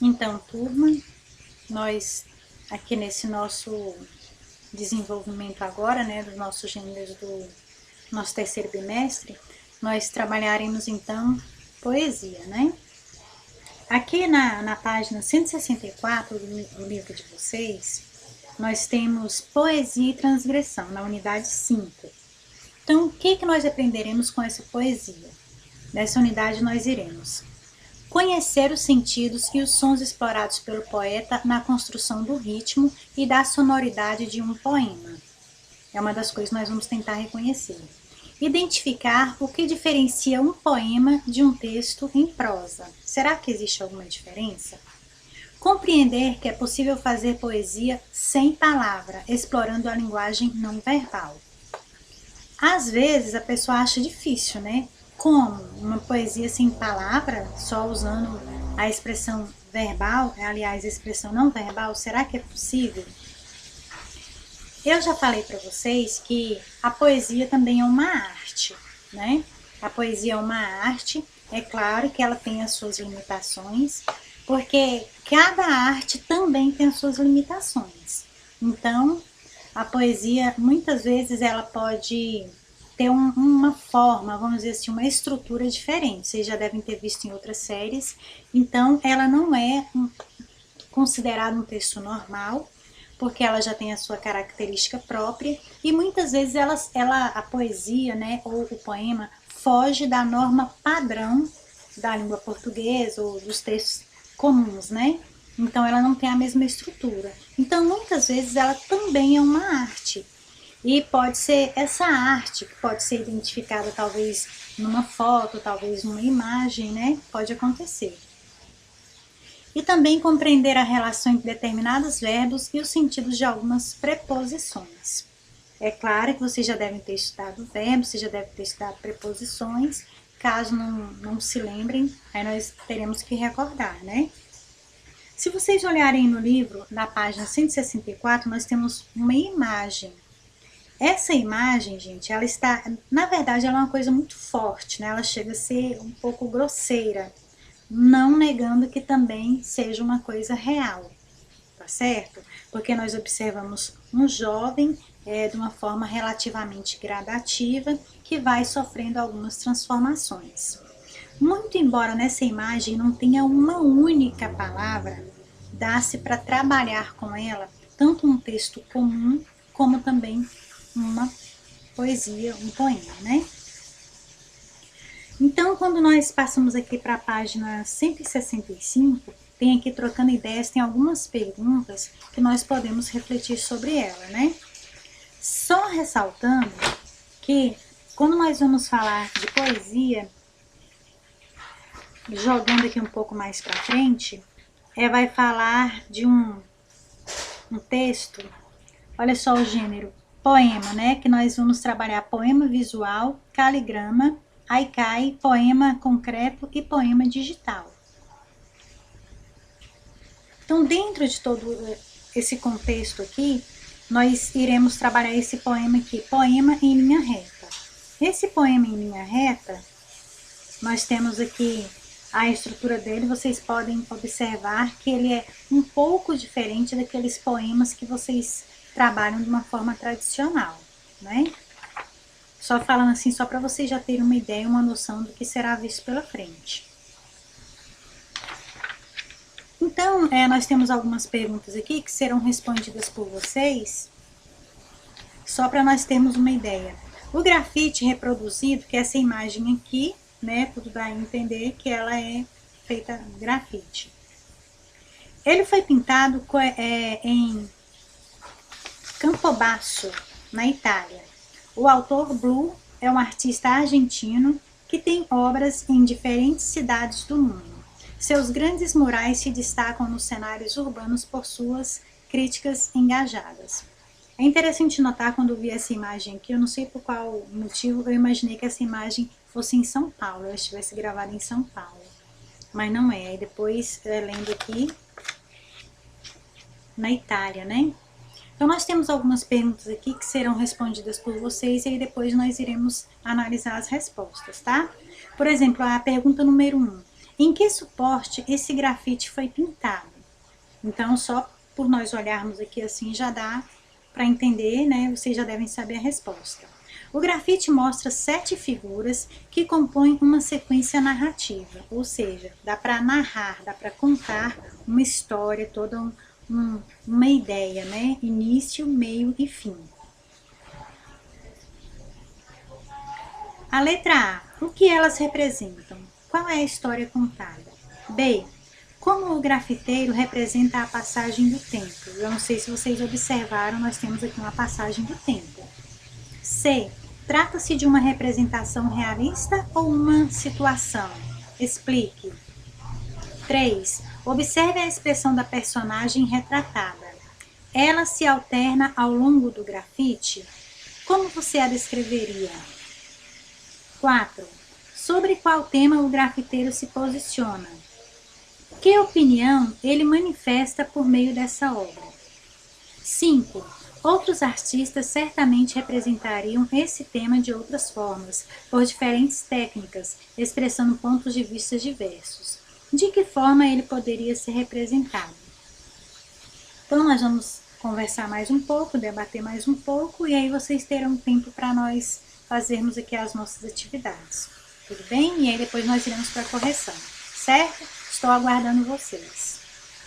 Então, turma, nós aqui nesse nosso desenvolvimento agora, né, dos nossos gêneros do nosso terceiro bimestre, nós trabalharemos então poesia, né? Aqui na página 164 do livro de vocês, nós temos poesia e transgressão, na unidade 5. Então, o que nós aprenderemos com essa poesia? Nessa unidade nós iremos conhecer os sentidos e os sons explorados pelo poeta na construção do ritmo e da sonoridade de um poema. É uma das coisas que nós vamos tentar reconhecer. Identificar o que diferencia um poema de um texto em prosa. Será que existe alguma diferença? Compreender que é possível fazer poesia sem palavra, explorando a linguagem não verbal. Às vezes a pessoa acha difícil, né? Como uma poesia sem palavra, só usando a expressão verbal, aliás, a expressão não verbal, será que é possível? Eu já falei para vocês que a poesia também é uma arte, né? A poesia é uma arte, é claro que ela tem as suas limitações, porque cada arte também tem as suas limitações. Então, a poesia, muitas vezes, ela pode ter uma forma, vamos dizer assim, uma estrutura diferente. Vocês já devem ter visto em outras séries. Então, ela não é considerada um texto normal, porque ela já tem a sua característica própria. E muitas vezes a poesia, né, ou o poema, foge da norma padrão da língua portuguesa ou dos textos comuns, né? Então, ela não tem a mesma estrutura. Então, muitas vezes, ela também é uma arte. E pode ser essa arte, que pode ser identificada talvez numa foto, talvez numa imagem, né? Pode acontecer. E também compreender a relação entre determinados verbos e os sentidos de algumas preposições. É claro que vocês já devem ter estudado verbos, vocês já devem ter estudado preposições. Caso não se lembrem, aí nós teremos que recordar, né? Se vocês olharem no livro, na página 164, nós temos uma imagem. Essa imagem, gente, ela está, na verdade, ela é uma coisa muito forte, né? Ela chega a ser um pouco grosseira, não negando que também seja uma coisa real, tá certo? Porque nós observamos um jovem de uma forma relativamente gradativa que vai sofrendo algumas transformações. Muito embora nessa imagem não tenha uma única palavra, dá-se para trabalhar com ela tanto um texto comum como também uma poesia, um poema, né? Então, quando nós passamos aqui para a página 165, tem aqui trocando ideias, tem algumas perguntas que nós podemos refletir sobre ela, né? Só ressaltando que quando nós vamos falar de poesia, jogando aqui um pouco mais para frente, vai falar de um texto, olha só o gênero, poema, né? Que nós vamos trabalhar poema visual, caligrama, haikai, poema concreto e poema digital. Então, dentro de todo esse contexto aqui, nós iremos trabalhar esse poema aqui, poema em linha reta. Esse poema em linha reta, nós temos aqui a estrutura dele, vocês podem observar que ele é um pouco diferente daqueles poemas que vocês trabalham de uma forma tradicional, né? Só falando assim, só para vocês já terem uma ideia, uma noção do que será visto pela frente. Então, nós temos algumas perguntas aqui que serão respondidas por vocês, só para nós termos uma ideia. O grafite reproduzido, que é essa imagem aqui, né, tudo dá a entender que ela é feita grafite. Ele foi pintado em Campobasso, na Itália. O autor Blue é um artista argentino que tem obras em diferentes cidades do mundo. Seus grandes murais se destacam nos cenários urbanos por suas críticas engajadas. É interessante notar quando eu vi essa imagem aqui, eu não sei por qual motivo, eu imaginei que essa imagem fosse em São Paulo, ela estivesse gravada em São Paulo. Mas não é, e depois lendo aqui, na Itália, né? Então, nós temos algumas perguntas aqui que serão respondidas por vocês e aí depois nós iremos analisar as respostas, tá? Por exemplo, a pergunta número 1. Em que suporte esse grafite foi pintado? Então, só por nós olharmos aqui assim já dá para entender, né? Vocês já devem saber a resposta. O grafite mostra 7 figuras que compõem uma sequência narrativa, ou seja, dá para narrar, dá para contar uma história, toda uma ideia, né? Início, meio e fim. A letra A, o que elas representam? Qual é a história contada? B, como o grafiteiro representa a passagem do tempo? Eu não sei se vocês observaram, nós temos aqui uma passagem do tempo. C, trata-se de uma representação realista ou uma situação? Explique. 3, observe a expressão da personagem retratada. Ela se alterna ao longo do grafite? Como você a descreveria? 4. Sobre qual tema o grafiteiro se posiciona? Que opinião ele manifesta por meio dessa obra? 5. Outros artistas certamente representariam esse tema de outras formas, por diferentes técnicas, expressando pontos de vista diversos. De que forma ele poderia ser representado? Então, nós vamos conversar mais um pouco, debater mais um pouco, e aí vocês terão tempo para nós fazermos aqui as nossas atividades. Tudo bem? E aí depois nós iremos para a correção, certo? Estou aguardando vocês.